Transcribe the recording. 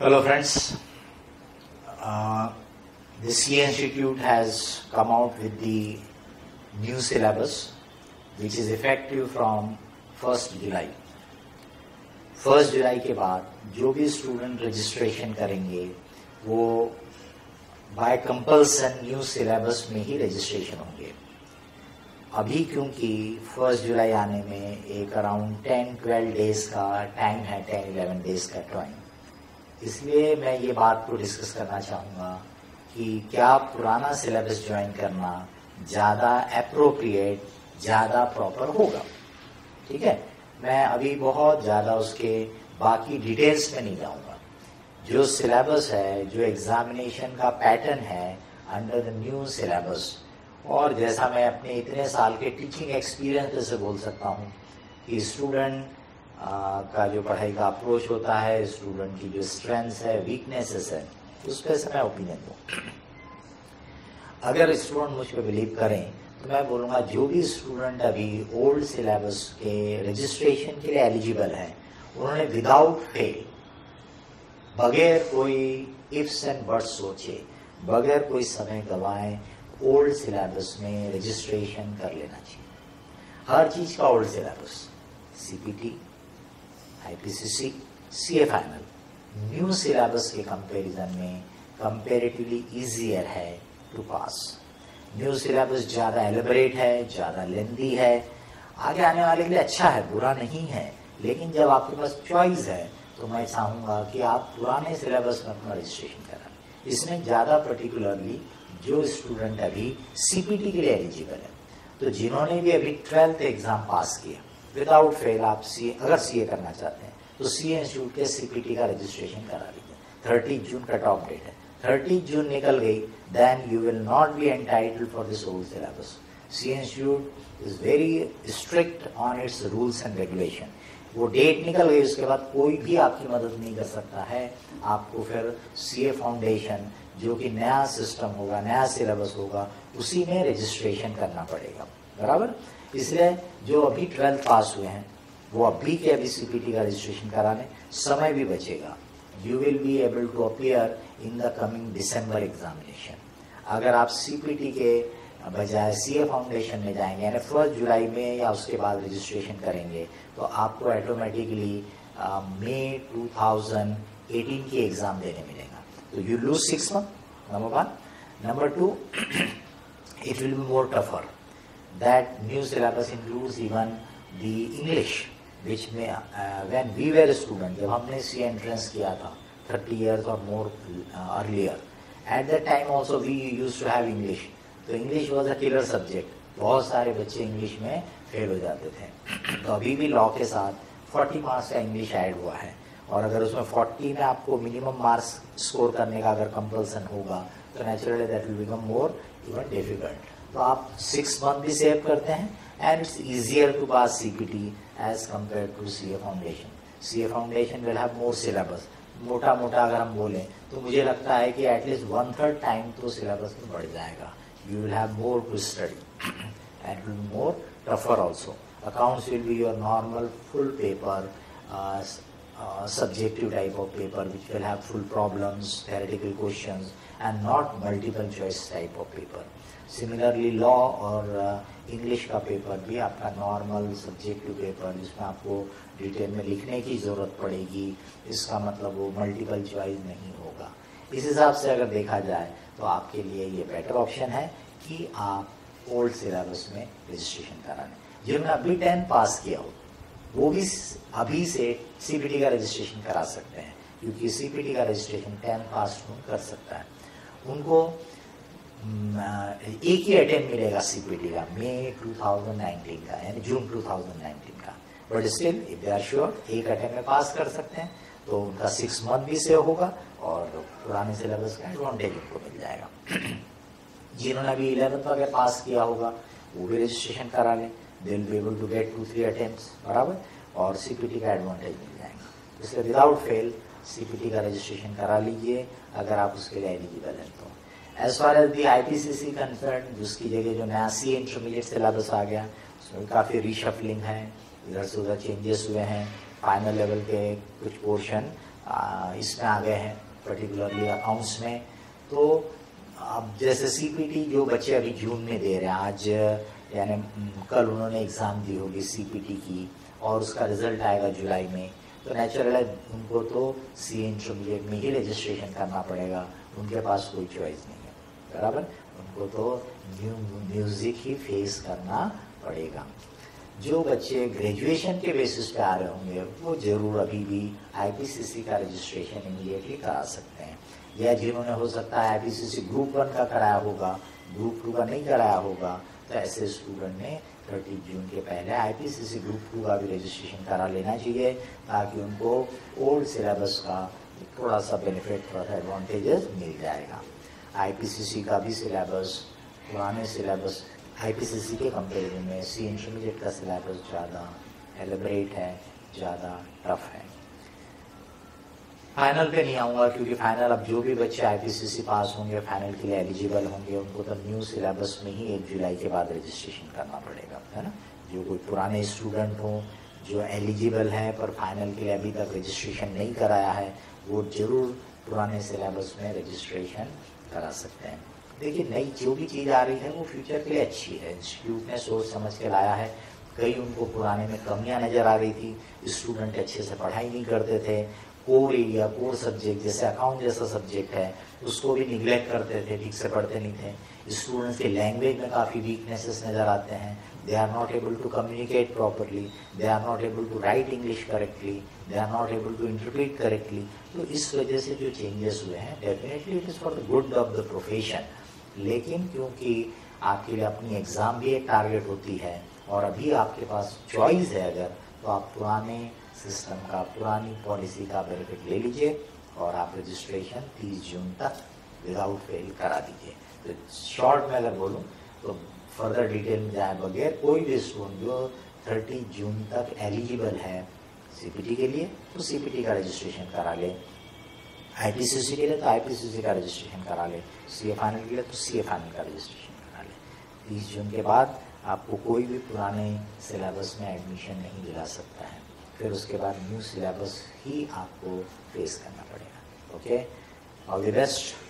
Hello friends, the CA Institute has come out with the new syllabus which is effective from 1st July. 1st जुलाई के बाद जो भी student registration करेंगे वो bye compulsion new syllabus में ही registration होंगे। अभी क्योंकि 1st जुलाई आने में एक अराउंड 10-12 डेज का टाइम है, 10-11 डेज का टाइम, इसलिए मैं ये बात को डिस्कस करना चाहूँगा कि क्या पुराना सिलेबस ज्वाइन करना ज़्यादा एप्रोप्रिएट, ज़्यादा प्रॉपर होगा। ठीक है, मैं अभी बहुत ज़्यादा उसके बाकी डिटेल्स में नहीं जाऊँगा। जो सिलेबस है, जो एग्जामिनेशन का पैटर्न है अंडर द न्यू सिलेबस, और जैसा मैं अपने इतने साल के टीचिंग एक्सपीरियंस से बोल सकता हूँ कि स्टूडेंट का जो पढ़ाई का अप्रोच होता है, स्टूडेंट की जो स्ट्रेंथ्स है, वीकनेसेस है, उस पर से मैं ओपिनियन दूँ। अगर स्टूडेंट मुझ पर बिलीव करें तो मैं बोलूँगा जो भी स्टूडेंट अभी ओल्ड सिलेबस के रजिस्ट्रेशन के लिए एलिजिबल है, उन्होंने विदाउट फेल, बगैर कोई इफ्स एंड बट्स सोचे, बगैर कोई समय गवाए, ओल्ड सिलेबस में रजिस्ट्रेशन कर लेना चाहिए। हर चीज़ का old syllabus, CPT, IPCC, CA final, new syllabus के कंपैरिजन में कंपैरेटिवली इजियर है टू पास। न्यू सिलेबस ज़्यादा एलिबरेट है, ज़्यादा लेंदी है, आगे आने वाले के लिए अच्छा है, बुरा नहीं है, लेकिन जब आपके पास चॉइस है तो मैं चाहूँगा कि आप पुराने सिलेबस में अपना रजिस्ट्रेशन कराएं। इसमें ज़्यादा पर्टिकुलरली जो स्टूडेंट अभी सीपीटी के लिए एलिजिबल है, तो जिन्होंने भी अभी 12th एग्जाम पास किया विदाउट फेल, आप अगर सीए करना चाहते हैं तो सीए इंस्टीट्यूट के सीपीटी का रजिस्ट्रेशन करा लीजिए। 30 जून का टॉप डेट है, 30 जून निकल गई, then you will not be entitled for this old syllabus. CA institute is very strict on its rules and regulation. वो डेट निकल गई, उसके बाद कोई भी आपकी मदद नहीं कर सकता है। आपको फिर सीए फाउंडेशन, जो कि नया सिस्टम होगा, नया सिलेबस होगा, उसी में रजिस्ट्रेशन करना पड़ेगा, बराबर। इसलिए जो अभी 12th पास हुए हैं वो अभी के अभी सीपीटी का रजिस्ट्रेशन कराने, समय भी बचेगा। You will be able to appear in the coming December examination. अगर आप सीपीटी के बजाय सीए फाउंडेशन में जाएंगे, यानी 1 जुलाई में या उसके बाद रजिस्ट्रेशन करेंगे, तो आपको ऑटोमेटिकली मई 2018 की एग्जाम देने मिलेगा। तो you lose 6 months, number 1। Number 2, it will be more tougher. That new syllabus includes even the English, which may when we were a student, जब हमने CA entrance किया था 30 years or more earlier, at that time also we used to have English. तो English was a killer subject. बहुत सारे बच्चे English में fail हो जाते थे। तो अभी भी लॉ के साथ 40 मार्क्स का इंग्लिश ऐड हुआ है, और अगर उसमें 40 में आपको मिनिमम मार्क्स स्कोर करने का अगर कंपल्सन होगा तो naturally that will become more even difficult. तो आप 6 months भी सेव करते हैं, and it's easier to pass CPT as compared to CA foundation. CA foundation will have more syllabus. मोटा मोटा अगर हम बोलें तो मुझे लगता है कि एटलीस्ट 1/3 टाइम तो सिलेबस में बढ़ जाएगा। You will have more to study and will more tougher also. Accounts will be your normal full paper, subjective type of paper which will have full problems, theoretical questions, and not multiple choice type of paper. Similarly, law और English का paper भी आपका normal subjective paper, जिसमें आपको detail में लिखने की ज़रूरत पड़ेगी, इसका मतलब वो मल्टीपल चॉइस नहीं होगा। इस हिसाब से अगर देखा जाए तो आपके लिए ये बेटर ऑप्शन है कि आप ओल्ड सिलेबस में रजिस्ट्रेशन कराएं। जिन्होंने अभी 10 पास किया हो वो भी अभी से सीपीटी का रजिस्ट्रेशन करा सकते हैं, क्योंकि सीपीटी का रजिस्ट्रेशन 10 पास कर सकता है। उनको एक ही अटेम्प्ट मिलेगा सीपीटी का, मई 2019 का, यानी जून 2019 का। But still if they are sure एक अटेम्प्ट में पास कर सकते हैं तो उनका 6 months भी सेव होगा और पुराने सिलेबस का एडवांटेज उनको मिल जाएगा। जिन्होंने अभी 11th वगैरह पास किया होगा वो भी रजिस्ट्रेशन करा लें, they will be able to get 2-3 attempts, बराबर, और सीपीटी का एडवांटेज मिल जाएगा। इसलिए विदाउट फेल सीपीटी का रजिस्ट्रेशन करा लीजिए अगर आप उसके लिए एलिजिबल हैं तो। As far as the IPCC concern, जिसकी जगह जो नया सीए इंटरमीडिएट सिलेबस आ गया, उसमें काफ़ी रीशफलिंग है, इधर से उधर चेंजेस हुए हैं। फाइनल लेवल के कुछ पोर्शन इसमें आ गए हैं, पर्टिकुलरली अकाउंट्स में। तो अब जैसे सीपीटी जो बच्चे अभी जून में दे रहे हैं, आज यानी कल उन्होंने एग्ज़ाम दी होगी सीपीटी की और उसका रिजल्ट आएगा जुलाई में, तो नेचुरल है उनको तो सी इंटरमीडिएट में ही रजिस्ट्रेशन करना पड़ेगा, उनके पास कोई चॉइस नहीं है, बराबर। उनको तो म्यूज़िक ही फेस करना पड़ेगा। जो बच्चे ग्रेजुएशन के बेसिस पे आ रहे होंगे वो ज़रूर अभी भी आईपीसीसी का रजिस्ट्रेशन इमीडिएटली करा सकते हैं, या जिन्होंने हो सकता है आईपीसीसी ग्रुप 1 का कराया होगा, ग्रुप 2 का नहीं कराया होगा, तो ऐसे स्टूडेंट ने 30 जून के पहले आईपीसीसी ग्रुप 2 का भी रजिस्ट्रेशन करा लेना चाहिए, ताकि उनको ओल्ड सिलेबस का थोड़ा सा बेनिफिट, थोड़ा सा एडवांटेजेस मिल जाएगा। आईपीसीसी का भी सिलेबस, पुराने सिलेबस आईपीसीसी के कंपेरिजन में सी इंटरमीडिएट का सिलेबस ज़्यादा एलेबरेट है, ज़्यादा टफ है। फाइनल पे नहीं आऊँगा क्योंकि फाइनल अब जो भी बच्चे आईपीसीसी पास होंगे फाइनल के लिए एलिजिबल होंगे, उनको तो न्यू सिलेबस में ही 1 जुलाई के बाद रजिस्ट्रेशन करना पड़ेगा, है ना। जो कोई पुराने स्टूडेंट हों जो एलिजिबल है पर फाइनल के लिए अभी तक रजिस्ट्रेशन नहीं कराया है, वो जरूर पुराने सिलेबस में रजिस्ट्रेशन करा सकते हैं। देखिए, नई जो भी चीज़ आ रही है वो फ्यूचर के लिए अच्छी है, इंस्टीट्यूट ने सोच समझ के लाया है। कई उनको पुराने में कमियां नज़र आ रही थी, स्टूडेंट अच्छे से पढ़ाई नहीं करते थे, कोर एरिया, कोर सब्जेक्ट जैसे अकाउंट जैसा सब्जेक्ट है उसको भी निगलेक्ट करते थे, ठीक से पढ़ते नहीं थे। स्टूडेंट्स के लैंग्वेज में काफ़ी वीकनेसेस नज़र आते हैं, they are not able to communicate properly, they are not able to write English correctly, they are not able to interpret correctly. तो इस वजह से जो चेंजेस हुए हैं, definitely it is for the good of the profession. लेकिन क्योंकि आपके लिए अपनी एग्ज़ाम भी एक टारगेट होती है और अभी आपके पास चॉइस है अगर, तो आप पुराने सिस्टम का, पुरानी पॉलिसी का बेनिफिट ले लीजिए और आप रजिस्ट्रेशन 30 जून तक विदाउट फेल करा दीजिए। तो शॉर्ट में अगर बोलूँ तो फर्दर डिटेल में जाए बगैर कोई भी स्टूडेंट जो 30 जून तक एलिजिबल है सीपीटी के लिए तो सीपीटी का रजिस्ट्रेशन करा ले, आईपीसीसी के लिए तो आईपीसीसी का रजिस्ट्रेशन करा ले, सीए फाइनल के लिए तो सीए फाइनल का रजिस्ट्रेशन करा ले। 30 जून के बाद आपको कोई भी पुराने सिलेबस में एडमिशन नहीं दिला सकता है, फिर उसके बाद न्यू सिलेबस ही आपको फेस करना पड़ेगा। Okay, all the best.